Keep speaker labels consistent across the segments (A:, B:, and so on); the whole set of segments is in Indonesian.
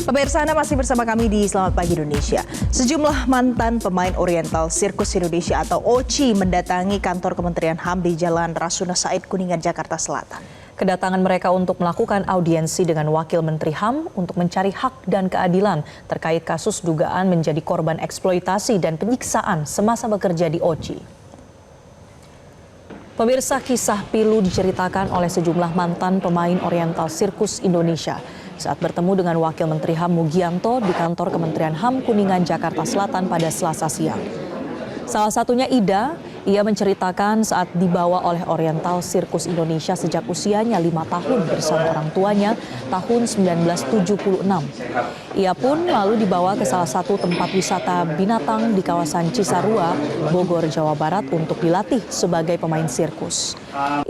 A: Pemirsa, Anda masih bersama kami di Selamat Pagi Indonesia. Sejumlah mantan pemain Oriental Sirkus Indonesia atau OCI mendatangi kantor Kementerian HAM di Jalan Rasuna Said, Kuningan, Jakarta Selatan. Kedatangan mereka untuk melakukan audiensi dengan Wakil Menteri HAM untuk mencari hak dan keadilan terkait kasus dugaan menjadi korban eksploitasi dan penyiksaan semasa bekerja di OCI. Pemirsa, kisah pilu diceritakan oleh sejumlah mantan pemain Oriental Sirkus Indonesia saat bertemu dengan Wakil Menteri HAM Mugianto di kantor Kementerian HAM Kuningan, Jakarta Selatan pada Selasa siang. Salah satunya Ida, ia menceritakan saat dibawa oleh Oriental Sirkus Indonesia sejak usianya 5 tahun bersama orang tuanya tahun 1976. Ia pun lalu dibawa ke salah satu tempat wisata binatang di kawasan Cisarua, Bogor, Jawa Barat untuk dilatih sebagai pemain sirkus.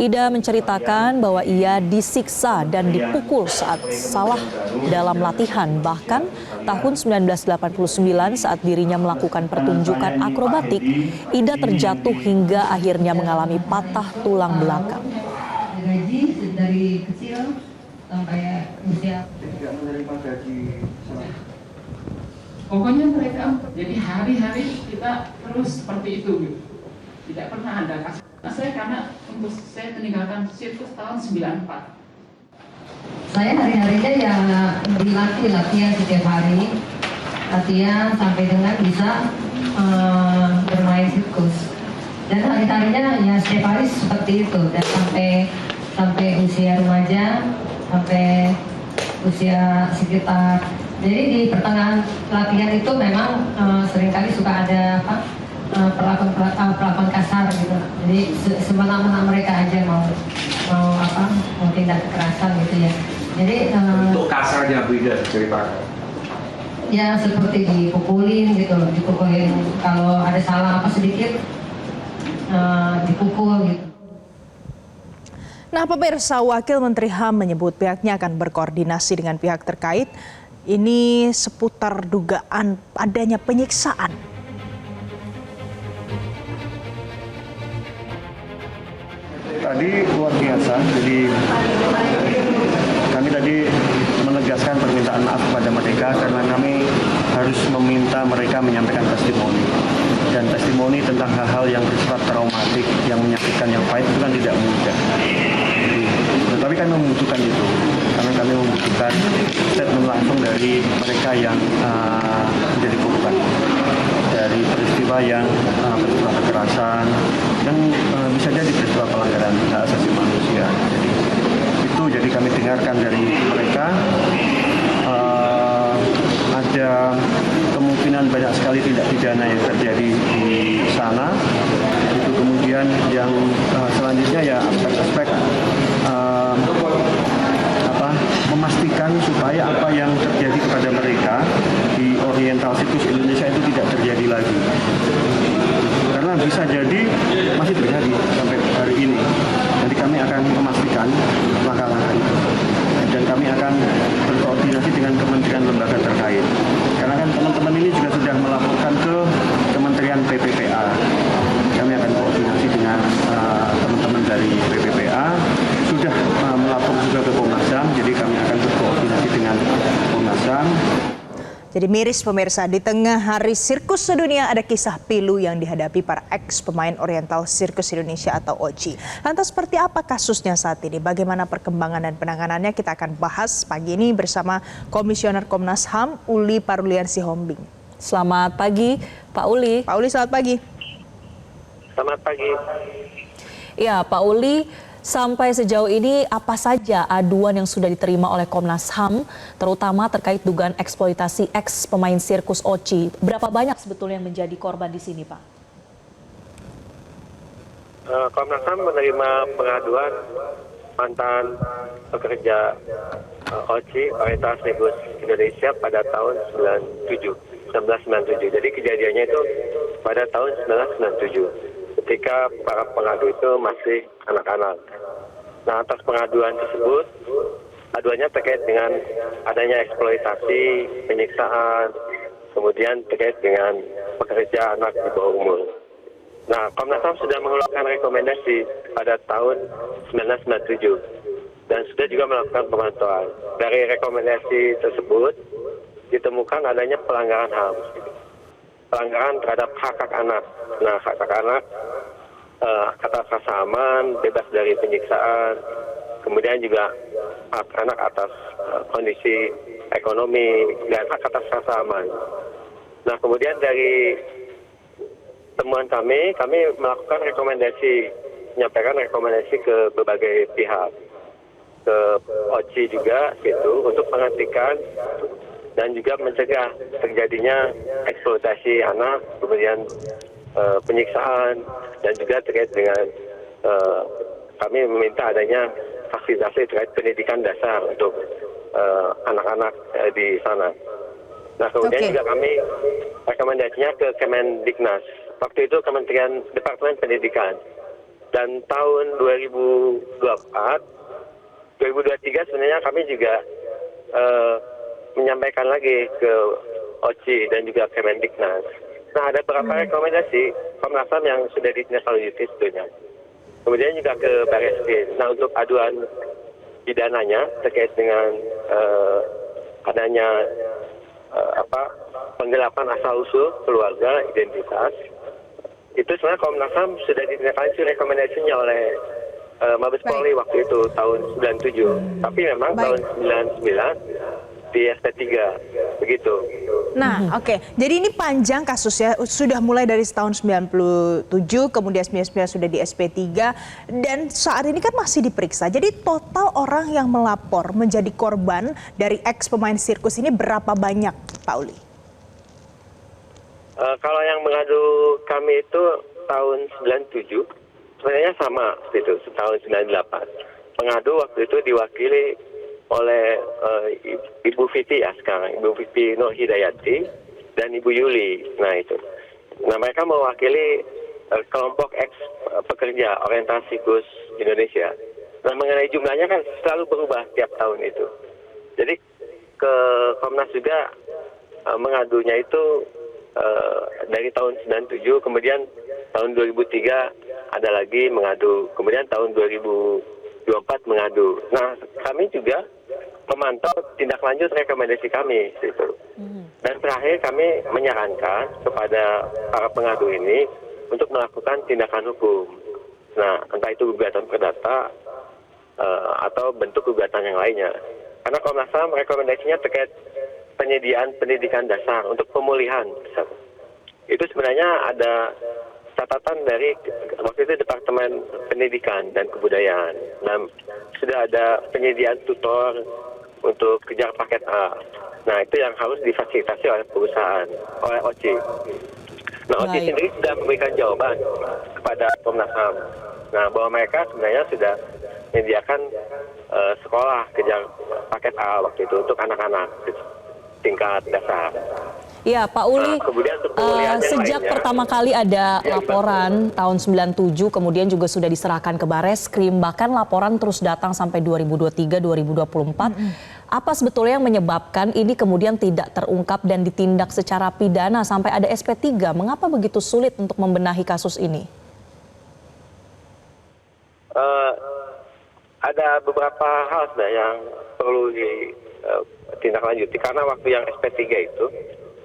A: Ida menceritakan bahwa ia disiksa dan dipukul saat salah dalam latihan. Bahkan tahun 1989 saat dirinya melakukan pertunjukan akrobatik, Ida terjatuh hingga akhirnya mengalami patah tulang belakang.
B: Gaji dari kecil sampai usia.
C: Tidak menerima gaji.
B: Pokoknya mereka jadi hari-hari kita terus seperti itu gitu. Tidak pernah ada kasus. Nah, karena untuk saya meninggalkan sirkus tahun 94. Saya hari-harinya ya latihan setiap hari. Latihan sampai dengan bisa bermain sirkus. Dan hari-harinya ya setiap hari seperti itu. Dan sampai usia remaja, sampai usia sekitar. Jadi di pertengahan latihan itu memang seringkali suka ada perlakuan kasar gitu. Jadi semena-mena mereka aja mau tindak kekerasan gitu ya. Jadi
C: untuk kasarnya Bu Ida ceritakan.
B: Ya seperti dipukulin gitu, dipukulin kalau ada salah apa sedikit dipukul gitu.
A: Nah, pemirsa, Wakil Menteri HAM menyebut pihaknya akan berkoordinasi dengan pihak terkait. Ini seputar dugaan adanya penyiksaan.
C: Tadi luar biasa, jadi kami tadi menegaskan permintaan maaf kepada mereka karena kami harus meminta mereka menyampaikan testimoni. Dan testimoni tentang hal-hal yang bersifat traumatik, yang menyakitkan, yang pahit itu kan tidak mudah. Tapi kami membutuhkan itu, karena kami membutuhkan statement langsung dari mereka yang menjadi korban dari peristiwa yang peristiwa kekerasan dan bisa jadi peristiwa pelanggaran hak asasi manusia. Jadi kami dengarkan dari mereka ada kemungkinan banyak sekali tindak pidana yang terjadi di sana. Itu kemudian yang selanjutnya ya aspek-aspek memastikan supaya apa yang terjadi kepada mereka di Oriental Sirkus Indonesia itu tidak terjadi lagi. Karena bisa jadi masih terjadi sampai hari ini. Jadi kami akan memastikan langkah-langkah itu. Dan kami akan berkoordinasi dengan kementerian lembaga terkait. Karena kan teman-teman ini juga sudah melaporkan ke Kementerian PPPA. Kami akan koordinasi dengan teman-teman dari PPPA. Sudah melapor juga ke Komnas HAM, jadi kami akan berkoordinasi dengan Komnas HAM.
A: Jadi miris pemirsa, di tengah hari sirkus sedunia ada kisah pilu yang dihadapi para ex pemain Oriental Sirkus Indonesia atau OCI. Lantas seperti apa kasusnya saat ini? Bagaimana perkembangan dan penanganannya? Kita akan bahas pagi ini bersama Komisioner Komnas HAM Uli Parulian Sihombing. Selamat pagi Pak Uli. Pak Uli, selamat pagi.
D: Selamat pagi.
A: Ya Pak Uli, sampai sejauh ini apa saja aduan yang sudah diterima oleh Komnas HAM, terutama terkait dugaan eksploitasi ex pemain sirkus OCI? Berapa banyak sebetulnya yang menjadi korban di sini, Pak?
D: Komnas HAM menerima pengaduan mantan pekerja OCI Oriental Sirkus Indonesia pada tahun 1997. Jadi kejadiannya itu pada tahun 1997. Ketika para pengadu itu masih anak-anak. Nah, atas pengaduan tersebut, aduannya terkait dengan adanya eksploitasi, penyiksaan, kemudian terkait dengan pekerja anak di bawah umur. Nah, Komnas HAM sudah mengeluarkan rekomendasi pada tahun 1997 dan sudah juga melakukan pemantauan. Dari rekomendasi tersebut, ditemukan adanya pelanggaran HAM, pelanggaran terhadap hak-hak anak. Nah, hak-hak anak atas rasa aman, bebas dari penyiksaan, kemudian juga hak anak atas kondisi ekonomi dan hak atas rasa aman. Nah, kemudian dari temuan kami melakukan menyampaikan rekomendasi ke berbagai pihak, ke OCI juga gitu, untuk menghentikan dan juga mencegah terjadinya eksploitasi anak, kemudian penyiksaan, dan juga terkait dengan kami meminta adanya fasilitasi terkait pendidikan dasar untuk anak-anak di sana. Nah, kemudian juga kami rekomendasinya ke Kemendiknas. Waktu itu Kementerian Departemen Pendidikan. Dan tahun 2023 sebenarnya kami juga menyampaikan lagi ke OCI dan juga Kemendiknas. Nah, ada beberapa rekomendasi Komnas HAM yang sudah ditindaklanjuti sebetulnya. Kemudian juga ke Barreskrim. Nah, untuk aduan pidananya terkait dengan adanya penggelapan asal-usul keluarga identitas, itu sebenarnya Komnas HAM sudah ditindaklanjuti rekomendasinya oleh Mabes Polri waktu itu tahun 97. Tapi memang tahun 99 di SP3 begitu.
E: Nah, oke. Jadi ini panjang kasusnya, sudah mulai dari tahun 97, kemudian 99 sudah di SP3, dan saat ini kan masih diperiksa. Jadi total orang yang melapor menjadi korban dari ex pemain sirkus ini berapa banyak, Pak Uli?
D: Kalau yang mengadu kami itu tahun 97, sebenarnya sama itu, tahun 98. Pengadu waktu itu diwakili oleh Ibu Fiti ya sekarang, Ibu Fiti Nur Hidayati dan Ibu Yuli. Nah itu. Nah, mereka mewakili kelompok ex pekerja orientasi sirkus Indonesia. Nah, mengenai jumlahnya kan selalu berubah tiap tahun itu. Jadi ke Komnas juga mengadunya itu dari tahun 97, kemudian tahun 2003 ada lagi mengadu, kemudian tahun 2024 mengadu. Nah, kami juga memantau tindak lanjut rekomendasi kami gitu. Dan terakhir kami menyarankan kepada para pengadu ini untuk melakukan tindakan hukum. Nah, entah itu gugatan perdata atau bentuk gugatan yang lainnya. Karena Komnas HAM rekomendasinya terkait penyediaan pendidikan dasar untuk pemulihan. Itu sebenarnya ada catatan dari waktu itu Departemen Pendidikan dan Kebudayaan. Nah, sudah ada penyediaan tutor untuk kejar paket A. Nah, itu yang harus difasilitasi oleh perusahaan, oleh OCI. Nah, OCI sendiri sudah memberikan jawaban kepada Komnas HAM. Nah, bahwa mereka sebenarnya sudah menyediakan sekolah kejar paket A waktu itu untuk anak-anak tingkat dasar.
A: Ya, Pak Uli, sejak pertama kali ada laporan tahun 97, kemudian juga sudah diserahkan ke Barreskrim, bahkan laporan terus datang sampai 2023-2024. Apa sebetulnya yang menyebabkan ini kemudian tidak terungkap dan ditindak secara pidana sampai ada SP3? Mengapa begitu sulit untuk membenahi kasus ini?
D: Ada beberapa hal sebenarnya yang perlu ditindaklanjuti, karena waktu yang SP3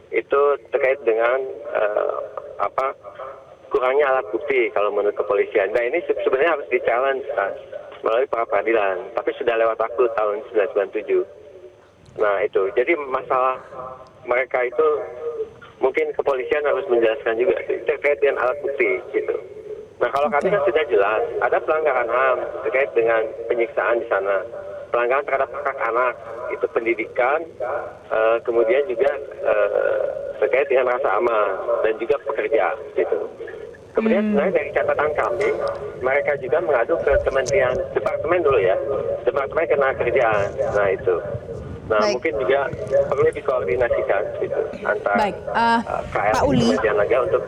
D: itu terkait dengan kurangnya alat bukti kalau menurut kepolisian. Nah, ini sebenarnya harus di-challenge melalui para peradilan, tapi sudah lewat waktu tahun 1997. Nah, itu. Jadi masalah mereka itu mungkin kepolisian harus menjelaskan juga terkait dengan alat bukti gitu. Nah, kalau kami kan sudah jelas ada pelanggaran HAM terkait dengan penyiksaan di sana, pelanggaran terhadap hak anak, itu pendidikan, kemudian juga terkait dengan rasa aman dan juga pekerja gitu. Kemudian sebenarnya dari catatan kami, mereka juga mengadu ke departemen dulu ya, Departemen Ketenagakerjaan. Nah itu. Nah, mungkin juga perlu dikoordinasikan gitu antara KL kemudian lagi untuk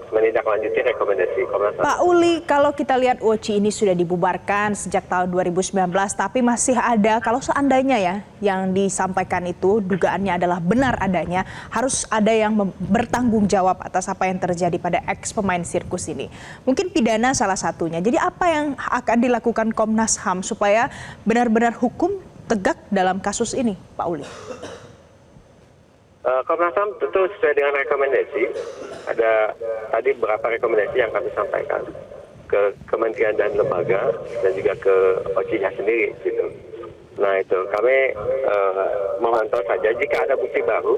D: menindaklanjuti rekomendasi Komnas HAM.
E: Pak Uli, kalau kita lihat OCI ini sudah dibubarkan sejak tahun 2019, tapi masih ada, kalau seandainya ya, yang disampaikan itu dugaannya adalah benar adanya, harus ada yang bertanggung jawab atas apa yang terjadi pada ex pemain sirkus ini. Mungkin pidana salah satunya. Jadi apa yang akan dilakukan Komnas HAM supaya benar-benar hukum tegak dalam kasus ini, Pak Uli?
D: Komnas HAM tentu sesuai dengan rekomendasi. Ada tadi beberapa rekomendasi yang kami sampaikan ke kementerian dan lembaga dan juga ke OC-nya sendiri gitu. Nah itu kami memantau saja jika ada bukti baru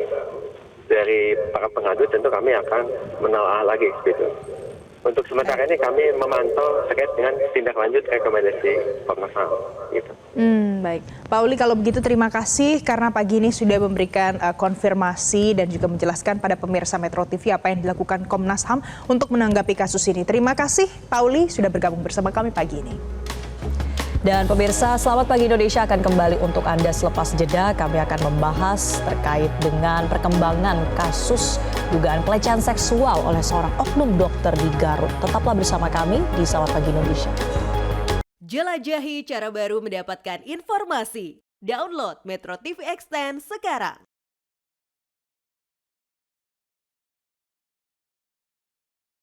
D: dari para pengadu tentu kami akan menelaah lagi gitu. Untuk sementara ini kami memantau terkait dengan tindak lanjut rekomendasi Komnas HAM gitu.
E: Baik, Pak Uli, kalau begitu terima kasih karena pagi ini sudah memberikan konfirmasi dan juga menjelaskan pada pemirsa Metro TV apa yang dilakukan Komnas HAM untuk menanggapi kasus ini. Terima kasih Pak Uli sudah bergabung bersama kami pagi ini.
A: Dan pemirsa, Selamat Pagi Indonesia akan kembali untuk Anda selepas jeda. Kami akan membahas terkait dengan perkembangan kasus dugaan pelecehan seksual oleh seorang oknum dokter di Garut. Tetaplah bersama kami di Selamat Pagi Indonesia.
F: Jelajahi cara baru mendapatkan informasi. Download Metro TV Extend sekarang.